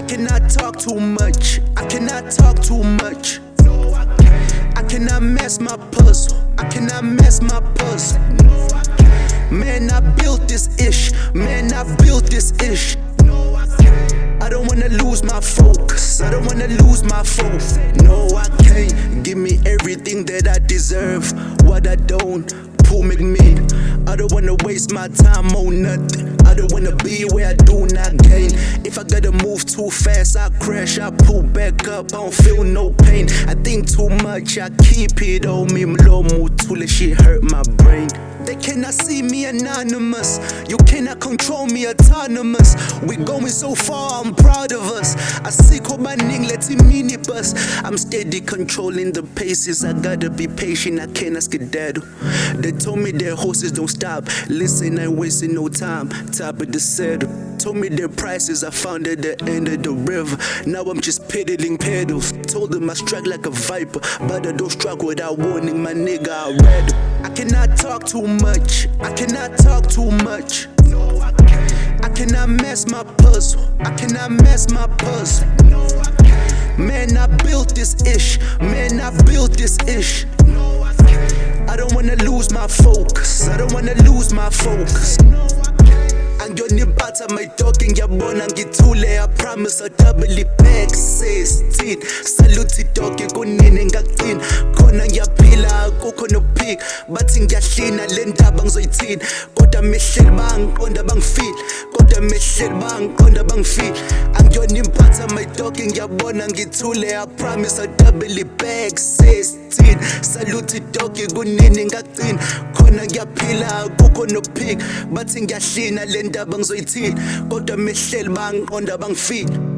cannot talk too much. I cannot talk too much. I cannot mess my puzzle. I cannot mess my puzzle. Man, I built this ish. Man, I built this ish. I don't wanna lose my focus. I don't wanna lose my focus. No, I can't. Give me everything that I deserve. What I don't, pull me. I don't wanna waste my time on nothing. I don't wanna be where I do not gain. If I gotta move too fast, I crash, I pull back up, I don't feel no pain. I think too much, I keep it on me. Mlomo tule, shit hurt my brain. They cannot see me anonymous. You cannot control me autonomous. We going so far, I'm proud of us. I see Kobaning, let's minibus. I'm steady controlling the paces. I gotta be patient, I cannot skedaddle. They told me their horses don't stop. Listen, I ain't wasting no time. Top of the saddle. Told me their prices I found at the end of the river. Now I'm just peddling pedals. Told them I strike like a viper, but I don't strike without warning, my nigga, I read. I cannot talk too much. I cannot talk too much. I cannot mess my puzzle. I cannot mess my puzzle. Man, I built this ish. Man, I built this ish. I don't wanna lose my focus. I don't wanna lose my focus. Angiyoniphatha my talking ngiyabona ngithule. I promise I'll double it back 16. Salute doggy kunini ngakugcina. Khona ngiyaphila akukho no peak. Bathi ngiyahlina le ndaba ngizoyithini. Kodwa mehleli bangiqonda bangifile. Kodwa mehleli bangiqonda bangifile. Angiyoniphatha my talking ngiyabona ngithule. I promise I'll double it back 16. Salute doggy kunini ngakugcina. Khona ngiyaphila akukho no peak. Bathi ngiyahlina le ndaba ngizoyithini. Kodwa mehleli bangiqonda bangifile.